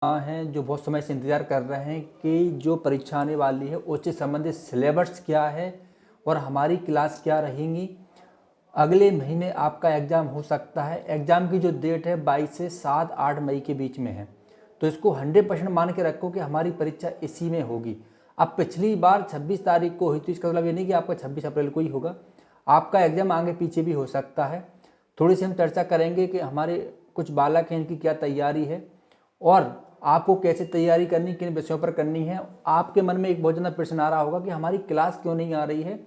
हैं जो बहुत समय से इंतज़ार कर रहे हैं कि जो परीक्षा आने वाली है उससे संबंधित सिलेबस क्या है और हमारी क्लास क्या रहेंगी। अगले महीने आपका एग्ज़ाम हो सकता है। एग्ज़ाम की जो डेट है 22 से 7-8 मई के बीच में है, तो इसको 100% मान के रखो कि हमारी परीक्षा इसी में होगी। अब पिछली बार 26 तारीख को हुई, तो इसका मतलब ये नहीं कि आपका 26 अप्रैल को ही होगा, आपका एग्ज़ाम आगे पीछे भी हो सकता है। थोड़ी सी हम चर्चा करेंगे कि हमारे कुछ बालक हैं, इनकी क्या तैयारी है और आपको कैसे तैयारी करनी, किन विषयों पर करनी है। आपके मन में एक बहुत ज़्यादा प्रश्न आ रहा होगा कि हमारी क्लास क्यों नहीं आ रही है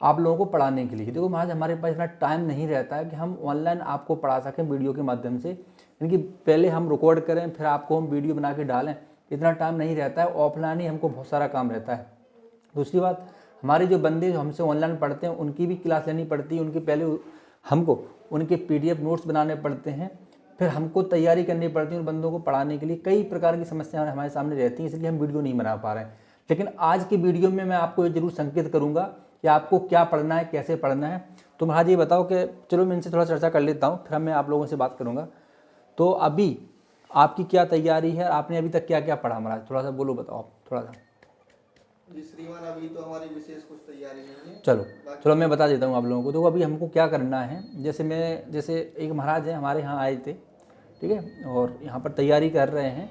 आप लोगों को पढ़ाने के लिए। देखो महाराज, हमारे पास इतना टाइम नहीं रहता है कि हम ऑनलाइन आपको पढ़ा सकें वीडियो के माध्यम से। इनकी पहले हम रिकॉर्ड करें फिर आपको हम वीडियो बना के डालें, इतना टाइम नहीं रहता है। ऑफलाइन ही हमको बहुत सारा काम रहता है। दूसरी बात, हमारे जो बंदे जो हमसे ऑनलाइन पढ़ते हैं उनकी भी क्लास लेनी पड़ती है। उनके पहले हमको उनके PDF नोट्स बनाने पड़ते हैं, फिर हमको तैयारी करनी पड़ती है उन बंदों को पढ़ाने के लिए। कई प्रकार की समस्याएं हमारे सामने रहती हैं, इसलिए हम वीडियो नहीं बना पा रहे हैं। लेकिन आज की वीडियो में मैं आपको ये जरूर संकेत करूंगा कि आपको क्या पढ़ना है, कैसे पढ़ना है। तो महाराज ये बताओ कि चलो मैं इनसे थोड़ा चर्चा कर लेता हूँ, फिर मैं आप लोगों से बात करूँगा। तो अभी आपकी क्या तैयारी है, आपने अभी तक क्या क्या पढ़ा महाराज, थोड़ा सा बोलो, बताओ आप थोड़ा सा। जी श्रीमान, अभी तो हमारी विशेष कुछ तैयारी नहीं है। चलो मैं बता देता हूँ आप लोगों को। तो अभी हमको क्या करना है, जैसे एक महाराज हैं हमारे यहाँ आए थे, ठीक है, और यहाँ पर तैयारी कर रहे हैं,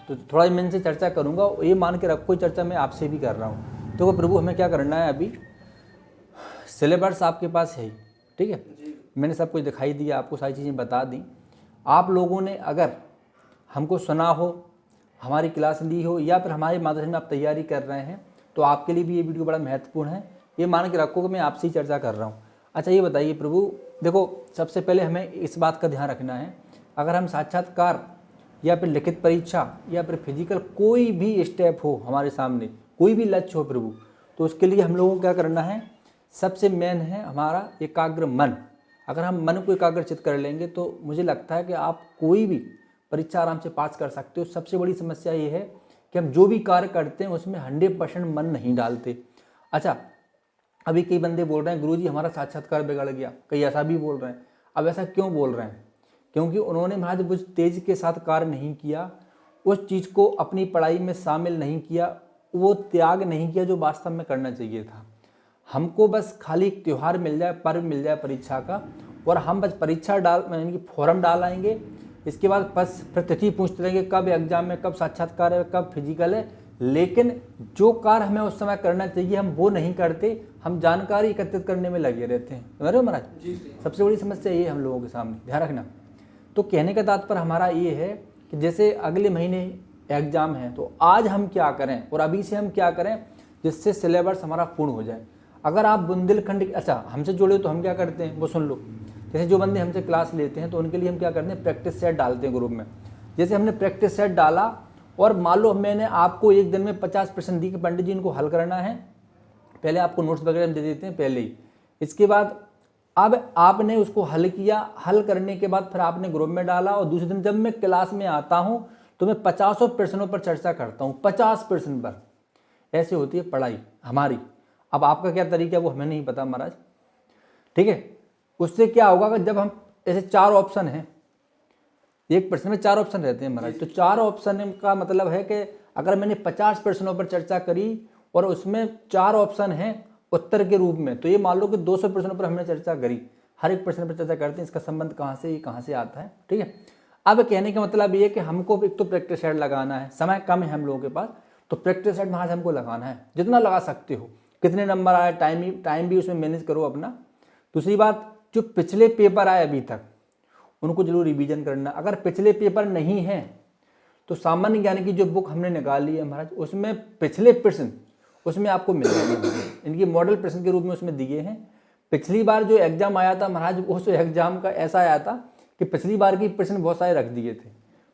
तो थोड़ा मैं इनसे चर्चा करूँगा। ये मान के रखो चर्चा मैं आपसे भी कर रहा हूँ। तो प्रभु हमें क्या करना है, अभी सिलेबस आपके पास है ही, ठीक है, मैंने सब कुछ दिखाई दिया, आपको सारी चीज़ें बता दी। आप लोगों ने अगर हमको सुना हो, हमारी क्लास ली हो, या फिर हमारे माध्यम में आप तैयारी कर रहे हैं, तो आपके लिए भी ये वीडियो बड़ा महत्वपूर्ण है। ये मान के रखो कि मैं आपसे ही चर्चा कर रहा हूँ। अच्छा ये बताइए प्रभु, देखो सबसे पहले हमें इस बात का ध्यान रखना है, अगर हम साक्षात्कार या फिर लिखित परीक्षा या फिर फिजिकल कोई भी स्टेप हो हमारे सामने, कोई भी लक्ष्य हो प्रभु, तो उसके लिए हम लोगों को क्या करना है, सबसे मेन है हमारा एकाग्र मन। अगर हम मन को एकाग्रचित कर लेंगे तो मुझे लगता है कि आप कोई भी परीक्षा आराम से पास कर सकते हो। सबसे बड़ी समस्या ये है कि हम जो भी कार्य करते हैं उसमें 100% मन नहीं डालते। अच्छा, अभी कई बंदे बोल रहे हैं गुरुजी हमारा साक्षात्कार बिगड़ गया, कई ऐसा भी बोल रहे हैं। अब ऐसा क्यों बोल रहे हैं, क्योंकि उन्होंने महाराज कुछ तेज के साथ कार्य नहीं किया, उस चीज़ को अपनी पढ़ाई में शामिल नहीं किया, वो त्याग नहीं किया जो वास्तव में करना चाहिए था। हमको बस खाली एक त्यौहार मिल जाए, पर्व मिल जाए परीक्षा का, और हम बस परीक्षा यानी कि फॉर्म डाल आएंगे, इसके बाद बस फिर तिथि पूछते रहेंगे कब एग्जाम है, कब साक्षात्कार है, कब फिजिकल है, लेकिन जो कार्य हमें उस समय करना चाहिए हम वो नहीं करते, हम जानकारी एकत्रित करने में लगे रहते हैं। समझ रहे हो महाराज, सबसे बड़ी समस्या ये है हम लोगों के सामने, ध्यान रखना। तो कहने का तात्पर्य हमारा ये है कि जैसे अगले महीने एग्जाम है, तो आज हम क्या करें और अभी से हम क्या करें जिससे सिलेबस हमारा पूर्ण हो जाए। अगर आप बुंदेलखंड, अच्छा हमसे जुड़े तो हम क्या करते हैं वो सुन लो। जैसे जो बंदे हमसे क्लास लेते हैं तो उनके लिए हम क्या करते हैं, प्रैक्टिस सेट डालते हैं ग्रुप में। जैसे हमने प्रैक्टिस सेट डाला और मान लो मैंने आपको एक दिन में 50% दी कि पंडित जी इनको हल करना है, पहले आपको नोट्स वगैरह दे देते हैं पहले ही। इसके बाद अब आपने उसको हल किया, हल करने के बाद फिर आपने ग्रुप में डाला, और दूसरे दिन जब मैं क्लास में आता हूँ तो मैं 50 प्रश्नों पर चर्चा करता हूँ, 50% पर। ऐसे होती है पढ़ाई हमारी। अब आपका क्या तरीका है वो हमें नहीं पता महाराज, ठीक है। उससे क्या होगा कि जब हम ऐसे 4 ऑप्शन हैं, एक प्रश्न में 4 ऑप्शन रहते हैं महाराज, तो 4 ऑप्शन का मतलब है कि अगर मैंने 50 प्रश्नों पर चर्चा करी और उसमें 4 ऑप्शन हैं उत्तर के रूप में, तो ये मान लो कि 200 प्रश्नों पर हमने चर्चा करी, हर एक प्रश्न पर चर्चा करते हैं, इसका संबंध कहाँ से आता है, ठीक है। अब कहने का मतलब ये कि हमको एक तो प्रैक्टिस सेट लगाना है, समय कम है हम लोगों के पास, तो प्रैक्टिस सेट महाराज हमको लगाना है, जितना लगा सकते हो। कितने नंबर आए, टाइम भी उसमें मैनेज करो अपना। दूसरी बात, जो पिछले पेपर आए अभी तक उनको जरूर रिवीजन करना। अगर पिछले पेपर नहीं है तो सामान्य ज्ञान की जो बुक हमने निकाली है महाराज, उसमें पिछले प्रश्न उसमें आपको मिल जाएंगे, इनकी मॉडल प्रश्न के रूप में उसमें दिए हैं। पिछली बार जो एग्जाम आया था महाराज, उस एग्जाम का ऐसा आया था कि पिछली बार की प्रश्न बहुत सारे रख दिए थे,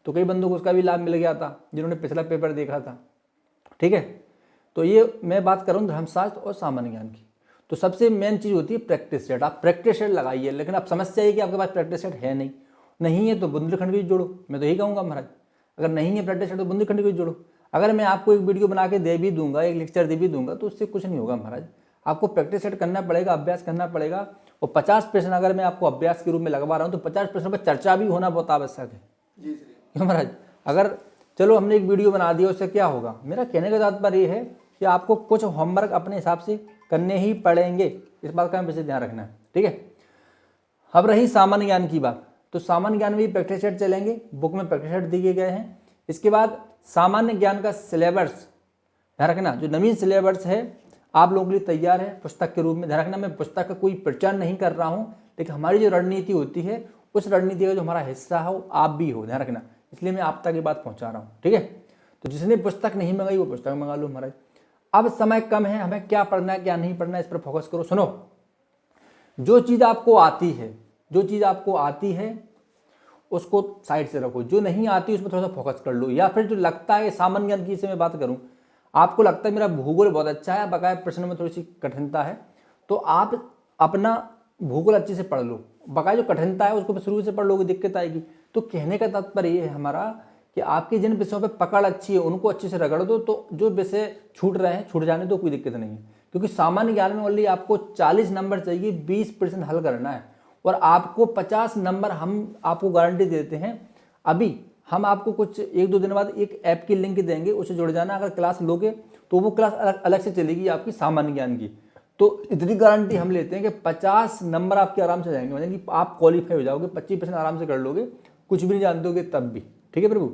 तो कई बंदों को उसका भी लाभ मिल गया था जिन्होंने पिछला पेपर देखा था, ठीक है। तो ये मैं बात कर रहा हूँ धर्मशास्त्र और सामान्य ज्ञान की। तो सबसे मेन चीज़ होती है प्रैक्टिस सेट। आप प्रैक्टिस सेट लगाइए, लेकिन अब समस्या है कि आपके पास प्रैक्टिस सेट है नहीं है तो बुंदेलखंड की जोड़ो, मैं तो यही कहूँगा महाराज। अगर नहीं है प्रैक्टिस सेट तो बुंदेलखंड की जोड़ो। अगर मैं आपको एक वीडियो बना के दे भी दूंगा, एक लेक्चर दे भी दूंगा, तो उससे कुछ नहीं होगा महाराज। आपको प्रैक्टिस सेट करना पड़ेगा, अभ्यास करना पड़ेगा। और 50 प्रश्न अगर मैं आपको अभ्यास के रूप में लगवा रहा हूँ तो 50 प्रश्नों पर चर्चा भी होना बहुत आवश्यक है। क्यों महाराज, अगर चलो हमने एक वीडियो बना दिया, उससे क्या होगा। मेरा कहने का तात्पर्य ये है कि आपको कुछ होमवर्क अपने हिसाब से करने ही पड़ेंगे, इस बात का विशेष ध्यान रखना है, ठीक है। अब रही सामान्य ज्ञान की बात, तो सामान्य ज्ञान में भी प्रैक्टिस सेट चलेंगे, बुक में प्रैक्टिस सेट दिए गए हैं। इसके बाद सामान्य ज्ञान का सिलेबस ध्यान रखना, जो नवीन सिलेबस है आप लोगों के लिए तैयार है पुस्तक के रूप में। ध्यान रखना, मैं पुस्तक का कोई प्रचार नहीं कर रहा हूँ, लेकिन हमारी जो रणनीति होती है उस रणनीति का जो हमारा हिस्सा हो आप भी हो, ध्यान रखना, इसलिए मैं आप तक ये बात पहुँचा रहा हूँ, ठीक है। तो जिसने पुस्तक नहीं मंगाई वो पुस्तक मंगा लो महाराज। अब समय कम है, हमें क्या पढ़ना है क्या नहीं पढ़ना है इस पर फोकस करो। सुनो, जो चीज़ आपको आती है, जो चीज़ आपको आती है उसको साइड से रखो, जो नहीं आती उस पर थोड़ा सा फोकस कर लो। या फिर जो लगता है सामान्य ज्ञान की से मैं बात करूं, आपको लगता है मेरा भूगोल बहुत अच्छा है, बकाया प्रश्न में थोड़ी सी कठिनता है, तो आप अपना भूगोल अच्छे से पढ़ लो, बकाया जो कठिनता है उसको शुरू से पढ़ लोगे दिक्कत आएगी। तो कहने का तात्पर्य ये है हमारा कि आपके जिन विषयों पर पकड़ अच्छी है उनको अच्छे से रगड़ दो, तो जो विषय छूट रहे हैं छूट जाने दो, कोई दिक्कत नहीं है। क्योंकि सामान्य ज्ञान में ओनली आपको 40 नंबर चाहिए, 20% हल करना है, और आपको 50 नंबर हम आपको गारंटी देते हैं। अभी हम आपको कुछ 1-2 दिन बाद एक ऐप की लिंक देंगे, उसे जुड़ जाना। अगर क्लास लोगे तो वो क्लास अलग से चलेगी आपकी सामान्य ज्ञान की। तो इतनी गारंटी हम लेते हैं कि 50 नंबर आपके आराम से जाएंगे, मतलब कि आप क्वालिफाई हो जाओगे, 25% आराम से कर लोगे, कुछ भी नहीं जानते होगे तब भी, ठीक है प्रभु।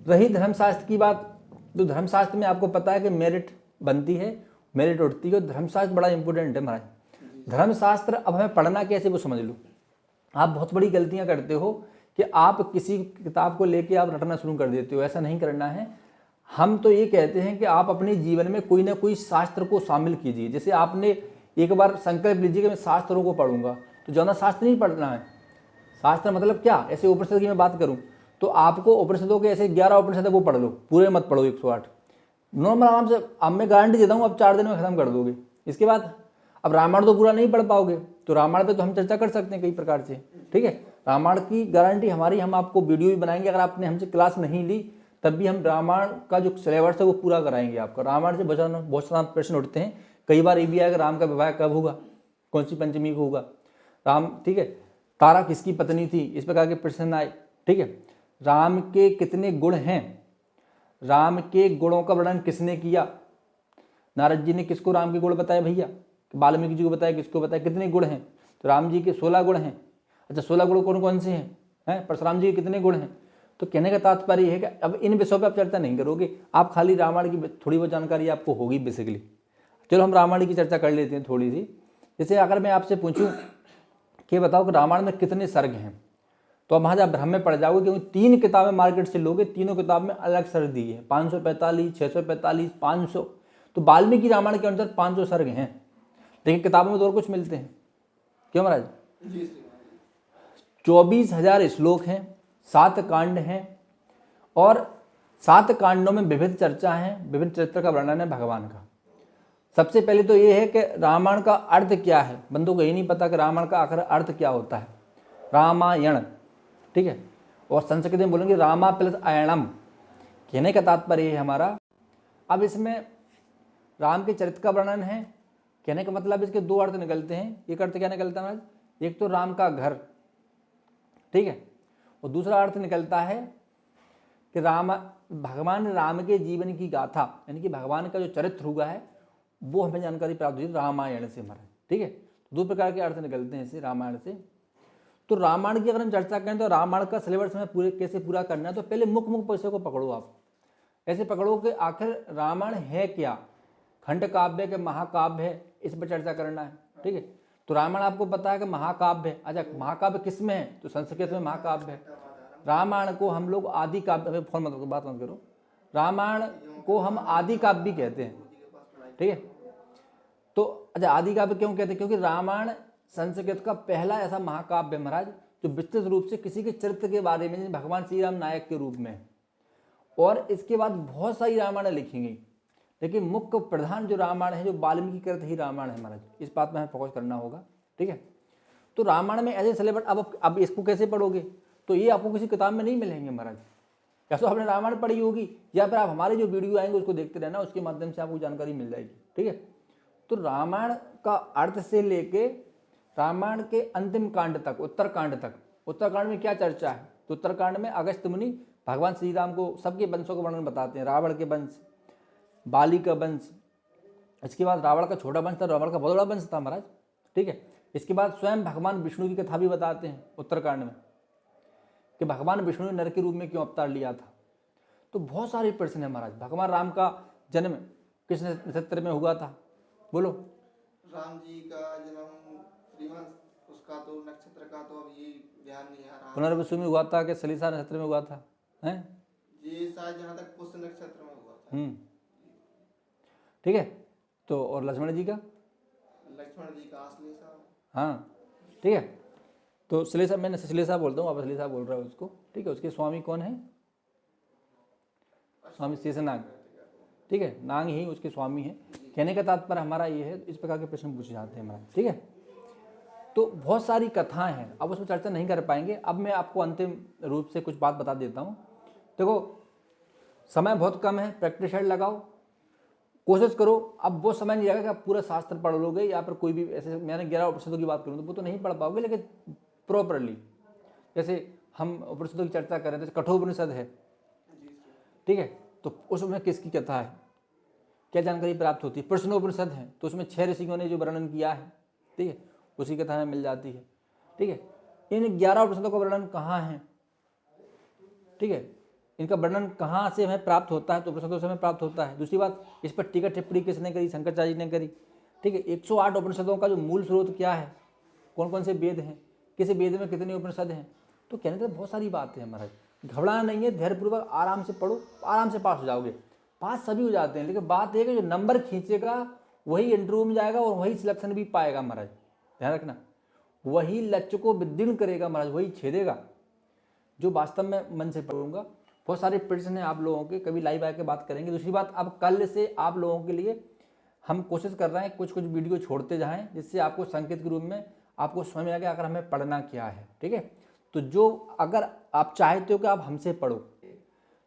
रही धर्मशास्त्र की बात, तो धर्मशास्त्र में आपको पता है कि मेरिट बनती है, मेरिट उठती है, और धर्मशास्त्र बड़ा इंपॉर्टेंट है महाराज। धर्मशास्त्र अब हमें पढ़ना कैसे वो समझ लो। आप बहुत बड़ी गलतियां करते हो कि आप किसी किताब को लेके आप रटना शुरू कर देते हो, ऐसा नहीं करना है। हम तो ये कहते हैं कि आप अपने जीवन में कोई ना कोई शास्त्र को शामिल कीजिए। जैसे आपने एक बार संकल्प लीजिए कि मैं शास्त्रों को पढ़ूंगा, तो ज़्यादा शास्त्र नहीं पढ़ना है। शास्त्र मतलब क्या, ऐसे उपनिषद की मैं बात करूं तो आपको उपनिषदों के ऐसे 11 उपनिषद वो पढ़ लो, पूरे मत पढ़ो 108, नॉर्मल आराम से। अब मैं गारंटी देता हूँ अब 4 दिन में खत्म कर दोगे। इसके बाद अब रामायण तो पूरा नहीं पढ़ पाओगे, तो रामायण पे तो हम चर्चा कर सकते हैं कई प्रकार से, ठीक है। रामायण की गारंटी हमारी, हम आपको वीडियो भी बनाएंगे, अगर आपने हमसे क्लास नहीं ली तब भी हम रामायण का जो सिलेबस है वो पूरा कराएंगे आपका। रामायण से बहुत सारा प्रश्न उठते हैं, कई बार ये भी आएगा राम का विवाह कब होगा, कौन सी पंचमी को होगा, राम, ठीक है, तारा किसकी पत्नी थी, इस प्रकार के प्रश्न आए, ठीक है। राम के कितने गुण हैं, राम के गुणों का वर्णन किसने किया, नारद जी ने किसको राम के गुण बताए भैया, वाल्मीकि जी को बताया, किसको बताया, कितने गुण हैं, तो राम जी के 16 गुण हैं। अच्छा 16 गुण कौन कौन से हैं, परशुराम जी के कितने गुण हैं। तो कहने का तात्पर्य है कि अब इन विषयों पर आप चर्चा नहीं करोगे, आप खाली रामायण की थोड़ी बहुत जानकारी आपको होगी बेसिकली। चलो हम रामायण की चर्चा कर लेते हैं थोड़ी सी। जैसे अगर मैं आपसे पूछूं कि बताओ कि रामायण में कितने सर्ग हैं, तो अब वहाँ जब भ्रम में पड़ जाओगे, क्योंकि 3 किताबें मार्केट से लोगे, तीनों किताब में अलग सर्ग दिए हैं, 545, 645, 500। तो वाल्मीकि रामायण के अनुसार 500 सर्ग हैं, लेकिन किताबों में तो और कुछ मिलते हैं, क्यों महाराज। 24,000 श्लोक हैं, 7 कांड हैं, और 7 कांडों में विविध चर्चा है, विभिन्न चरित्र का वर्णन है भगवान का। सबसे पहले तो ये है कि रामायण का अर्थ क्या है, बंदों को ये नहीं पता कि रामायण का आखिर अर्थ क्या होता है। रामायण, ठीक है, और संस्कृत में बोलेंगे रामा प्लस अयणम, कहने का तात्पर्य है हमारा। अब इसमें राम के चरित्र का वर्णन है, कहने का मतलब इसके 2 अर्थ निकलते हैं। एक अर्थ क्या निकलता है, एक तो राम का घर, ठीक है, और दूसरा अर्थ निकलता है कि भगवान राम के जीवन की गाथा, यानी कि भगवान का जो चरित्र हुआ है वो हमें जानकारी प्राप्त हुई रामायण से हमारे, ठीक है। 2 प्रकार के अर्थ निकलते हैं इसे रामायण से। तो रामायण की अगर हम चर्चा करें तो रामायण का सिलेबस में पूरे कैसे पूरा करना है, तो पहले मुख्य विषय को पकड़ो। आप ऐसे पकड़ो कि आखिर रामायण है क्या, खंड काव्य के महाकाव्य है, इस पर चर्चा करना है, ठीक है। तो रामायण आपको पता है कि महाकाव्य है। अच्छा महाकाव्य किस में है, तो संस्कृत में महाकाव्य है। रामायण को हम लोग आदि काव्य, फोन मत बात मत करो, रामायण को हम आदि काव्य भी कहते हैं, ठीक है। तो अच्छा आदि काव्य क्यों कहते हैं, क्योंकि रामायण संस्कृत का पहला ऐसा महाकाव्य है महाराज जो विस्तृत रूप से किसी के चरित्र के बारे में, भगवान श्री राम नायक के रूप में, और इसके बाद बहुत सारी रामायण लिखी गई, लेकिन मुख्य प्रधान जो रामायण है, जो वाल्मीकि कृत ही रामायण है महाराज, इस बात में हमें फोकस करना होगा, ठीक है। तो रामायण में ऐसे सिलेबस, अब इसको कैसे पढ़ोगे, तो ये आपको किसी किताब में नहीं मिलेंगे महाराज। या तो आपने रामायण पढ़ी होगी, या फिर आप हमारे जो वीडियो आएंगे उसको देखते रहना, उसके माध्यम से आपको जानकारी मिल जाएगी, ठीक है। तो रामायण का अर्थ से लेके रामायण के अंतिम कांड तक, उत्तरकांड तक, उत्तरकांड में क्या चर्चा है, तो उत्तरकांड में अगस्त्य मुनि भगवान श्री राम को सबके वंशों का वर्णन बताते हैं, रावण के वंश, बाली का वंश, इसके बाद रावण का छोटा वंश था, रावण का बहुत बड़ा वंश था महाराज, ठीक है। इसके बाद स्वयं भगवान विष्णु की कथा भी बताते हैं उत्तरकांड में कि भगवान विष्णु ने नर के रूप में क्यों अवतार लिया था। तो बहुत सारे प्रश्न है महाराज। भगवान राम का जन्म किस नक्षत्र में हुआ था, बोलो? राम जी का जन्म श्रीमान उसका तो नक्षत्र का तो अब ये ध्यान नहीं आ रहा। पुनर्वसु में हुआ था कि सलीसा नक्षत्र में हुआ था, हैं? ये शायद जहाँ तक पुष्य नक्षत्र में हुआ था। ठीक है। तो और लक्ष्मण जी का? लक्ष्मण जी का आश्लेषा। हाँ, ठीक है। तो श्लेषा, मैंने श्लेषा बोलता हूँ, आप श्लेषा बोल रहे हो उसको, ठीक है। उसके स्वामी कौन है? स्वामी शेषनाग, ठीक है। नाग ही उसके स्वामी है। कहने का तात्पर्य हमारा ये है, इस प्रकार के प्रश्न पूछे जाते हैं हमारा, ठीक है। तो बहुत सारी कथाएं हैं, अब उसमें चर्चा नहीं कर पाएंगे। अब मैं आपको अंतिम रूप से कुछ बात बता देता हूँ। देखो, समय बहुत कम है, प्रैक्टिस हेड लगाओ, कोशिश करो। अब वो समय नहीं आएगा कि आप पूरा शास्त्र पढ़ लोगे या फिर कोई भी ऐसे, मैंने 11 उपनिषदों की बात करूँ तो वो तो नहीं पढ़ पाओगे, लेकिन प्रॉपरली जैसे हम उपनिषदों की चर्चा करें, जैसे कठोपनिषद है, ठीक है, तो उसमें किसकी कथा है, क्या जानकारी प्राप्त होती है। प्रश्नोपनिषद है तो उसमें 6 ऋषियों ने जो वर्णन किया है, ठीक है, उसी कथा में मिल जाती है, ठीक है। इन 11 उपनिषदों का वर्णन कहाँ है, ठीक है, इनका वर्णन कहाँ से हमें प्राप्त होता है, तो उपनिषदों से हमें प्राप्त होता है। दूसरी बात, इस पर टीका टिप्पणी किसने करी? शंकराचार्य जी ने करी, ठीक है। 108 उपनिषदों का जो मूल स्रोत क्या है, कौन कौन से वेद हैं, किस वेद में कितने उपनिषद हैं, तो कहने का बहुत सारी बातें हैं महाराज। घबराना नहीं है, धैर्यपूर्वक आराम से पढ़ो, आराम से पास हो जाओगे। पास सभी हो जाते हैं, लेकिन बात यह है कि जो नंबर खींचेगा वही इंटरव्यू में जाएगा और वही सिलेक्शन भी पाएगा महाराज, ध्यान रखना। वही लक्ष्य को विदीर्ण करेगा महाराज, वही छेदेगा जो वास्तव में मन से पढ़ूंगा। बहुत सारे प्रश्न हैं आप लोगों के, कभी लाइव आके बात करेंगे। दूसरी बात, अब कल से आप लोगों के लिए हम कोशिश कर रहे हैं कुछ कुछ वीडियो छोड़ते जाएं, जिससे आपको संकेत के रूप में आपको समझ में आ गया अगर हमें पढ़ना क्या है, ठीक है। तो जो अगर आप चाहते हो कि आप हमसे पढ़ो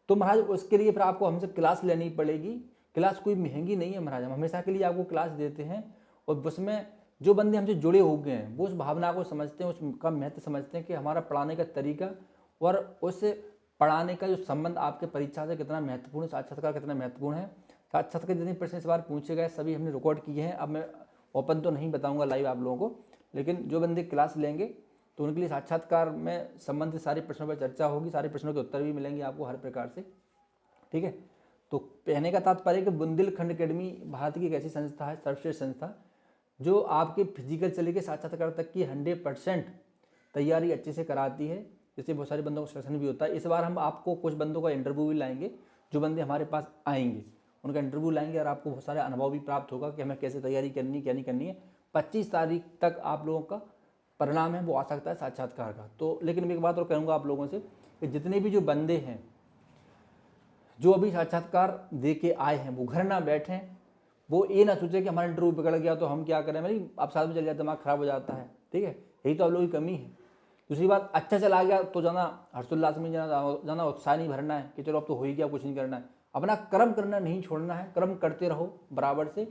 तो महाराज उसके लिए फिर आपको हमसे क्लास लेनी पड़ेगी। क्लास कोई महंगी नहीं है महाराज, हम हमेशा के लिए आपको क्लास देते हैं। और उसमें जो बंदे हमसे जुड़े हो गए हैं वो उस भावना को समझते हैं, उसका महत्व समझते हैं कि हमारा पढ़ाने का तरीका और उस पढ़ाने का जो संबंध आपके परीक्षा से कितना महत्वपूर्ण, साक्षात्कार कितना महत्वपूर्ण है। साक्षात्कार जितने प्रश्न इस बार पूछे गए सभी हमने रिकॉर्ड किए हैं। अब मैं ओपन तो नहीं बताऊंगा लाइव आप लोगों को, लेकिन जो बंदे क्लास लेंगे तो उनके लिए साक्षात्कार में संबंधित सारे प्रश्नों पर चर्चा होगी, सारे प्रश्नों के उत्तर भी मिलेंगे आपको हर प्रकार से, ठीक है। तो कहने का तात्पर्य कि बुंदेलखंड एकेडमी भारत की एक ऐसी संस्था है, सर्वश्रेष्ठ संस्था, जो आपके फिजिकल से लेकर साक्षात्कार तक की 100% तैयारी अच्छे से कराती है, जिससे बहुत सारे बंदों का सिलेक्शन भी होता है। इस बार हम आपको कुछ बंदों का इंटरव्यू भी लाएंगे, जो बंदे हमारे पास आएंगे उनका इंटरव्यू लाएंगे और आपको बहुत सारे अनुभव भी प्राप्त होगा कि हमें कैसे तैयारी करनी, क्या नहीं करनी है। 25 तारीख तक आप लोगों का परिणाम है वो आ सकता है साक्षात्कार का। तो लेकिन मैं एक बात और कहूँगा आप लोगों से कि जितने भी जो बंदे हैं जो अभी साक्षात्कार दे के आए हैं वो घर ना बैठें, वो ये ना सोचे कि हमारा इंटरव्यू बिगड़ गया तो हम क्या करें, भाई आप साथ में चल जाए दिमाग खराब हो जाता है, ठीक है। यही तो आप लोगों की कमी है। दूसरी बात, अच्छा चला गया तो जाना हर्षोल्लास में जाना उत्साह नहीं भरना है कि चलो अब तो हो ही गया, कुछ नहीं करना है। अपना कर्म करना नहीं छोड़ना है, कर्म करते रहो बराबर से,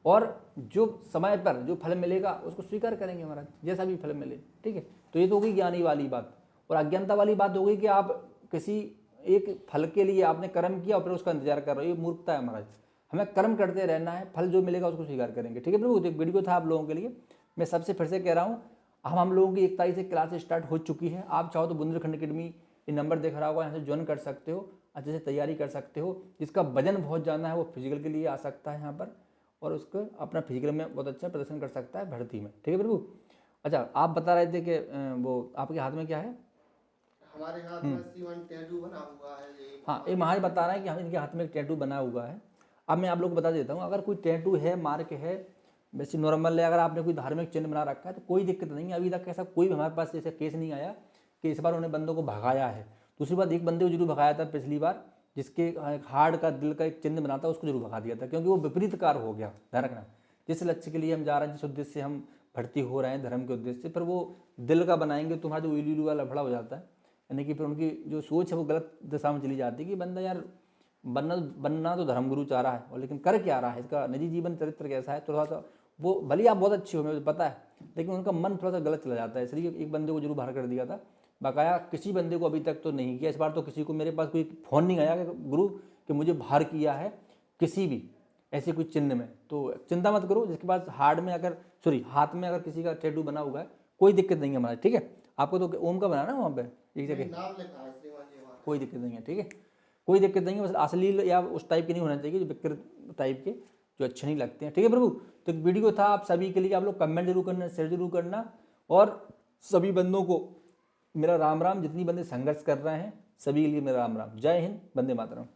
और जो समय पर जो फल मिलेगा उसको स्वीकार करेंगे महाराज, जैसा भी फल मिले, ठीक है। तो ये तो होगी ज्ञानी वाली बात। और अज्ञानता वाली बात होगी कि आप किसी एक फल के लिए आपने कर्म किया और फिर उसका इंतजार कर रहे हो, ये मूर्खता है महाराज। हमें कर्म करते रहना है, फल जो मिलेगा उसको स्वीकार करेंगे, ठीक है प्रभु। एक वीडियो था आप लोगों के लिए, मैं सबसे फिर से कह रहा हूँ, हम लोगों की 1 तारीख से क्लास स्टार्ट हो चुकी है। आप चाहो तो बुंदेलखंड एकेडमी ये नंबर दिख रहा होगा, यहाँ से ज्वाइन कर सकते हो, अच्छे से तैयारी कर सकते हो। जिसका वजन बहुत ज़्यादा है वो फिजिकल के लिए आ सकता है यहाँ पर, और उसको अपना फिजिकल में बहुत अच्छा प्रदर्शन कर सकता है भर्ती में, ठीक है प्रभु। अच्छा, आप बता रहे थे कि वो आपके हाथ में क्या है? हमारे हाथ में सीवन टैटू बना हुआ है। हाँ, ये महाराज बता रहा है कि हम इनके हाथ में एक टैटू बना हुआ है। अब मैं आप लोग को बता देता हूँ, अगर कोई टैटू है, मार्क है, वैसे नॉर्मल है, अगर आपने कोई धार्मिक चिन्ह बना रखा है तो कोई दिक्कत नहीं है। अभी तक ऐसा कोई हमारे पास ऐसा केस नहीं आया कि इस बार उन्हें बंदों को भगाया है। दूसरी बात, एक बंदे को जरूर भगाया था पिछली बार, जिसके हार्ट का दिल का एक चिन्ह बना था, उसको जरूर भगा दिया था, क्योंकि वो विपरीत कार्य हो गया। ध्यान रखना, जिस लक्ष्य के लिए हम जा रहे हैं, जिस उद्देश्य से हम भर्ती हो रहे हैं धर्म के उद्देश्य से, फिर वो दिल का बनाएंगे तो हमारा जो उलू वाला लफड़ा हो जाता है, यानी कि फिर उनकी जो सोच है वो गलत दिशा में चली जाती है कि बंदा यार बनना तो धर्मगुरु चाह रहा है, और लेकिन कर क्या रहा है, इसका निजी जीवन चरित्र कैसा है, थोड़ा सा वो भले आप बहुत अच्छे हो, मुझे पता है, लेकिन उनका मन थोड़ा सा गलत चला जाता है। इसलिए एक बंदे को जरूर बाहर कर दिया था, बकाया किसी बंदे को अभी तक तो नहीं किया। इस बार तो किसी को मेरे पास कोई फ़ोन नहीं आया कि गुरु कि मुझे बाहर किया है किसी भी ऐसे कोई चिन्ह में। तो चिंता मत करो, जिसके पास हाथ में अगर किसी का टैटू बना हुआ है कोई दिक्कत नहीं है हमारा, ठीक है। आपको तो ओम का बनाना है वहाँ पे एक जगह, नाम लिखा है श्रीमान जी हमारा। कोई दिक्कत नहीं है, ठीक है, कोई दिक्कत नहीं है। बस अश्लील या उस टाइप के नहीं होना चाहिए, जो विकृत टाइप के, जो अच्छे नहीं लगते हैं, ठीक है प्रभु। तो एक वीडियो था आप सभी के लिए, आप लोग कमेंट जरूर करना, शेयर जरूर करना, और सभी बंदों को मेरा राम राम। जितनी बंदे संघर्ष कर रहे हैं सभी के लिए मेरा राम राम। जय हिंद, वंदे मातरम।